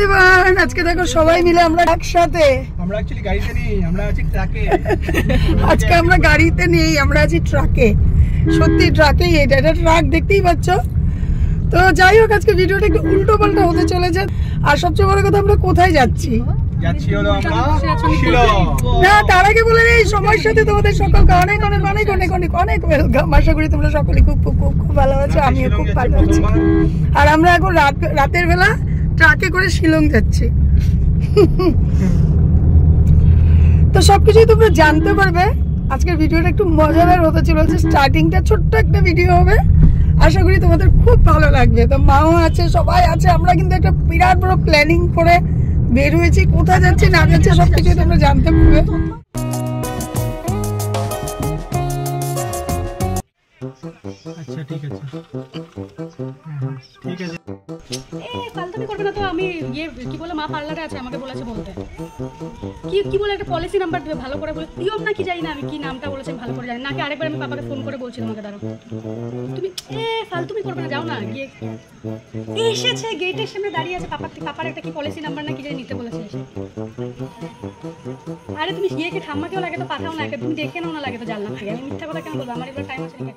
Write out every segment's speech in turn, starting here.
Everyone, আজকে দেখো সবাই মিলে আমরা একসাথে। আমরা অ্যাকচুয়ালি গাড়িতে নেই, আমরা আছি ট্রাকে। আজকে আমরা গাড়িতে নেই, আমরা আছি ট্রাকে। সত্যি ট্রাকেই, এটা ট্রাক দেখতেই পাচ্ছ। তো যাই হোক, আজকে ভিডিওটা একটু উল্টো পাল্টা হতে চলেছে। আর সবচেয়ে বড় কথা, আমরা কোথায় যাচ্ছি? যাচ্ছি হলো আমরা শিলং। না, তার আগে বলে এই সময়ের সাথে তোমাদের সকলকে অনেক অনেক অনেক অনেক অনেক অনেক ওয়েলকাম। আশা করি তোমরা সকলে খুব খুব খুব খুব ভালো আছো, আমিও খুব ভালো আছি। আর আমরা এখন রাতের বেলা ট্রাকে করে শিলং যাচ্ছি। তো সবকিছুই তোমরা জানতে পারবে। আজকের ভিডিওটা একটু মজাদার হতে চলেছে। স্টার্টিংটা ছোট্ট একটা ভিডিও হবে, আশা করি তোমাদের খুব ভালো লাগবে। তো মাও আছে, সবাই আছে। আমরা কিন্তু একটা বিরাট বড় প্ল্যানিং করে বের হয়েছি। কোথায় যাচ্ছি না যাচ্ছি সবকিছু তোমরা জানতে পারবে। আচ্ছা ঠিক আছে, ঠিক আছে। ফালতুমি করবে না তো। আমি কি বলে, মা পার্লারে আছে, আমাকে বলেছে বলতে। কি বলে একটা পলিসি নাম্বার দিবে, ভালো করে বলে দিও না, কি জানি না আমি কি নামটা বলেছে, ভালো করে জানি নাকি। আরেকবার আমি পাপাকে ফোন করে বলছি তোমাকে, দাঁড়াও তুমি ফালতুমি করবে না, যাও না। গিয়ে এসেছে, গেটের সামনে দাঁড়িয়ে আছে। পাপার একটা কি পলিসি নাম্বার না কি জানি নিতে বলেছে। আরে তুমি গিয়েকে ঠাম্মাকেও লাগে তো পাঠাও না, তুমি দেখে নাও না, লাগে তো জানলা থাকে। আমি মিথ্যা কথা কেন বলবো? আমার এবার টাইম আছে না।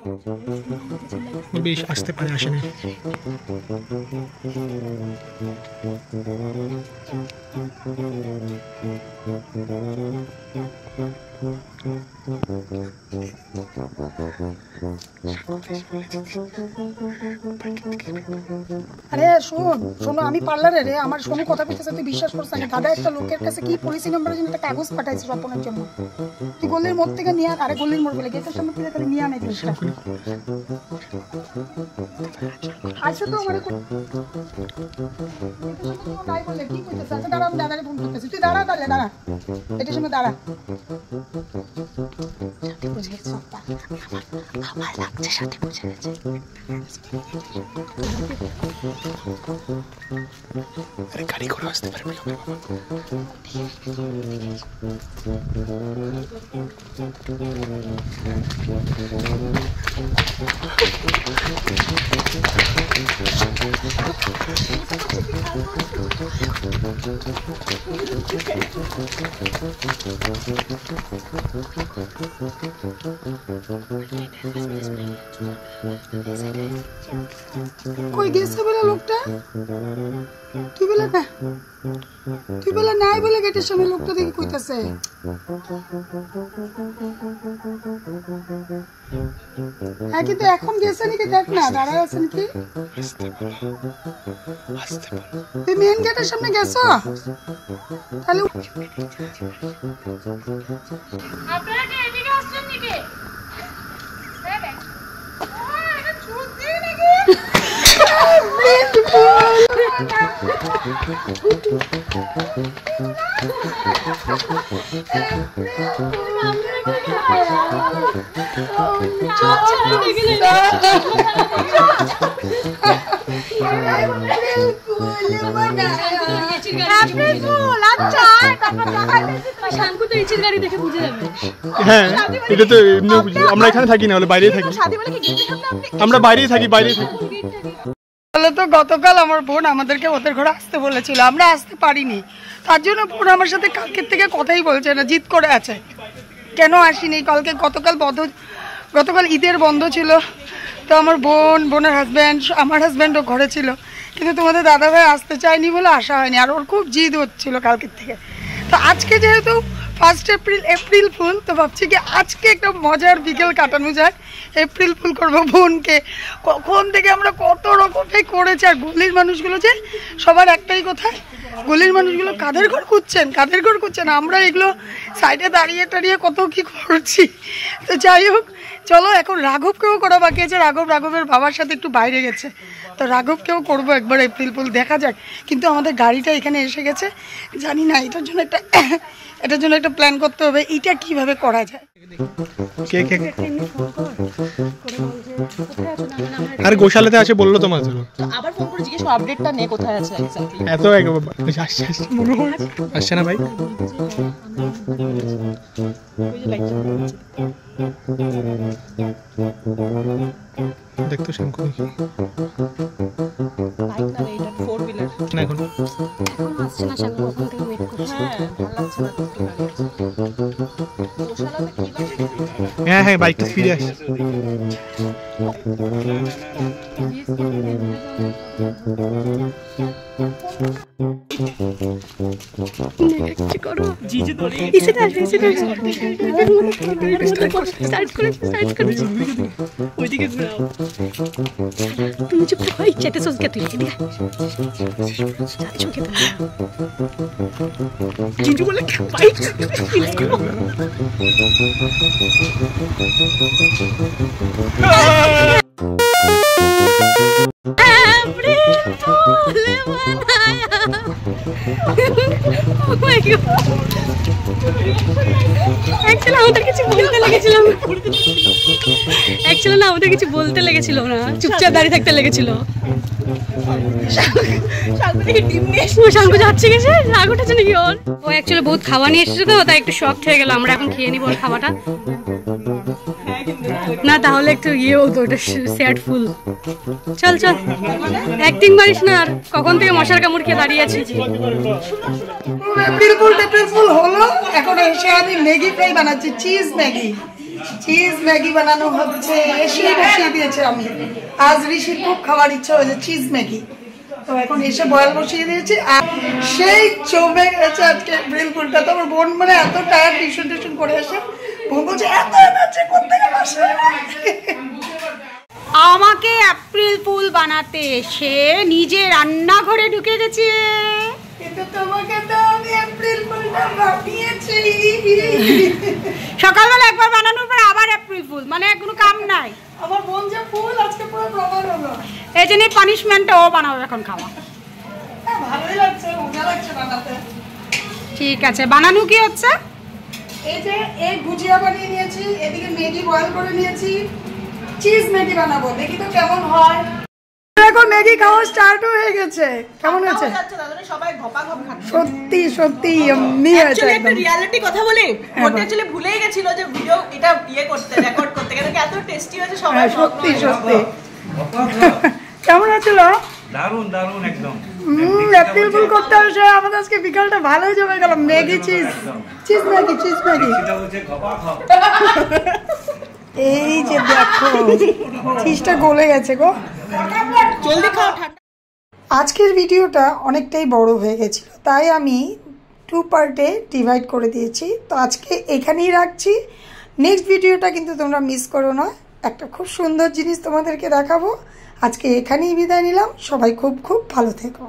বেশ আসতে পারে, আসে না। আরে শোনো, আমি পার্লারে রে, আমার শোনো কথা বলতেছে, তুই বিশ্বাস করছিস না? দাদা একটা লোকের কাছে কি পলিসি নাম্বারের জন্য একটা কাগজ পাঠাইছে স্বপনের জন্য। তুই গলির মোড় থেকে নিয়ে আরে গলির মোড় বলে গেটের সামনে থেকে তাহলে নিয়ে আনে জিনিসটা। আচ্ছা তো আমার তাই বলে কি কইতেছ? আচ্ছা দাঁড়া, আমি দাদারে ফোন করতেছি। তুই দাঁড়া, তাহলে দাঁড়া, এটার সামনে দাঁড়া। বুঝে গেছ? আমার লাগছে সাথে, বুঝে গেছে। আরে গাড়ি করে আসতে পারবে না। কই গেছে বলে লোকটা? তুই বলে নাই বলে গেটের সামনে লোকটা দেখে কইতাছে। হ্যাঁ, কিন্তু এখন গেছে নাকি দেখ না, দাঁড়ায় আছে নাকি। তুই মেন গেটের সামনে গেছো তাহলে? আপনারা কি এদিকে আসছেন নাকি? হ্যাঁ, এটা তো আমরা এখানে থাকি না, হলে বাইরেই থাকি। আমরা বাইরেই থাকি। তো গতকাল আমার বোন আমাদেরকে ওদের ঘরে আসতে বলেছিল, আমরা আসতে পারিনি। তার জন্য বোন আমার সাথে কালকের থেকে কথাই বলছে না, জিদ করে আছে কেন আসিনি। গতকাল ঈদের বন্ধ ছিল। তো আমার বোনের হাজব্যান্ড, আমার হাজব্যান্ডও ঘরে ছিল, কিন্তু তোমাদের দাদাভাই আসতে চায়নি বলে আসা হয়নি। আর ওর খুব জিদ হচ্ছিল কালকের থেকে। তো আজকে যেহেতু 1 এপ্রিল ফুল, তো ভাবছি কি আজকে একটা মজার বিকেল কাটানো যায়। এপ্রিল ফুল করবো বোনকে। কখন থেকে আমরা কত রকমই করেছি। আর গলির মানুষগুলো যে সবার একটাই কথা, গলির মানুষগুলো কাদের ঘর খুঁজছেন। আমরা এগুলো সাইডে দাঁড়িয়ে টাড়িয়ে কত কি করছি। তো যাই হোক, চলো এখন রাঘবকেও করা বাকি আছে। রাঘবের বাবার সাথে একটু বাইরে গেছে, তো রাঘবকেও করবো একবার এপ্রিল ফুল, দেখা যাক। কিন্তু আমাদের গাড়িটা এখানে এসে গেছে, জানি না এটার জন্য একটা প্ল্যান করতে হবে, এটা কিভাবে করা যায়। আর গোশালাতে আছে বললো তোমার জন্য, আবার ফোন করে জিজ্ঞেস আপডেটটা নে কোথায় আছে এক্স্যাক্টলি। এত আসছে না ভাই। দেখতো শ্যাঙ্কু দেখি বাইক না রে, এটা 4 হুইলার। না এখন এখন আসছে না শাঙ্কু, কখন থেকে ওয়েট করছি। হ্যাঁ ভালো লাগছে না তো একটু দাঁড়িয়ে আছে। গোশালাতে কি বাজে? হ্যাঁ হ্যাঁ বাইকটা ফিরে আসে ওইদিকে ঘোরাও। তুমি চুপ থাকো, এই চ্যাটে সোজ কে তুই এদিকে যাচ্ছ কে তুমি? জিজু বলে বাইক আমাদের কিছু বলতে লেগেছিল না, চুপচাপ দাঁড়িয়ে থাকতে লেগেছিল। শাঙ্কু যাচ্ছে গেছে, রাগ উঠেছে নাকি ওর? ও অ্যাকচুয়ালি বহুত খাওয়া নিয়ে এসেছে তো, তাই একটু শক হয়ে গেল। আমরা এখন খেয়ে নিব ওর খাওয়াটা। না তাহলে একটু ইয়ে হতো, ওটা স্যাড ফুল। চল চল, অ্যাক্টিং মারিস না। আর কখন থেকে মশার কামড় খেয়ে দাঁড়িয়ে আছি। এপ্রিল ফুল হলো। এখন এসে আমি ম্যাগি ফ্রাই বানাচ্ছি, চিজ ম্যাগি বানানো হচ্ছে। এসে বসিয়ে দিয়েছে আমি, আজ ঋষির খুব খাওয়ার ইচ্ছা হয়েছে চিজ ম্যাগি, তো এখন এসে বয়েল বসিয়ে দিয়েছি। আর সেই জমে গেছে আজকে এপ্রিল ফুলটা। তো আমার বোন মানে এত টায়ার টিউশন করে এসে বোন বলছে এত এনার্জি কোত্থেকে আসে। আমাকে এপ্রিল ফুল বানাতে সে নিজে রান্নাঘরে ঢুকে গেছে। কিন্তু তোমাকে তো আমি এপ্রিল ফুলটা বানিয়েছি। সকালবেলা একবার বানানোর পর আবার এপ্রিল ফুল, মানে কোনো কাম নাই। আমার বোন যে ফুল আজকে পুরো প্রমাণ হলো। এই জন্য পানিশমেন্টটা ও বানাবে এখন খাওয়া। ভালোই লাগছে, মজা লাগছে বানাতে। ঠিক আছে, বানানো কি হচ্ছে? এই যে এই ভুজিয়া বানিয়ে নিয়েছি, এদিকে ম্যাগি বয়েল করে নিয়েছি, চিজ ম্যাগি বানাবো, দেখি তো কেমন হয়। এখন ম্যাগি খাওয়া স্টার্ট হয়ে গেছে। কেমন হয়েছে? সবাই ঘপা ঘপ খাচ্ছে। সত্যি ইয়াম্মি হয়েছে Actually একটা একদম। রিয়ালিটি কথা বলি, ওটা অ্যাকচুয়ালি ভুলেই গেছিল যে ভিডিও এটা রেকর্ড করতে গেলে এত টেস্টি হয়েছে সবাই। হ্যাঁ সত্যি কেমন হয়েছিল? দারুন দারুন একদম। এপ্রিল ফুল করতে আসে আমাদের আজকে বিকালটা ভালোই জমে গেল। ম্যাগি চিজ ম্যাগি সেটা হচ্ছে খপা খপ। এই যে দেখো চিজটা গলে গেছে গো। জলদি খাও, ঠান্ডা। আজকের ভিডিওটা অনেকটাই বড় হয়ে গেছিল, তাই আমি 2 পার্টে ডিভাইড করে দিয়েছি। তো আজকে এখানেই রাখছি। নেক্সট ভিডিওটা কিন্তু তোমরা মিস করো না, একটা খুব সুন্দর জিনিস তোমাদেরকে দেখাবো। আজকে এখানেই বিদায় নিলাম। সবাই খুব ভালো থেকো।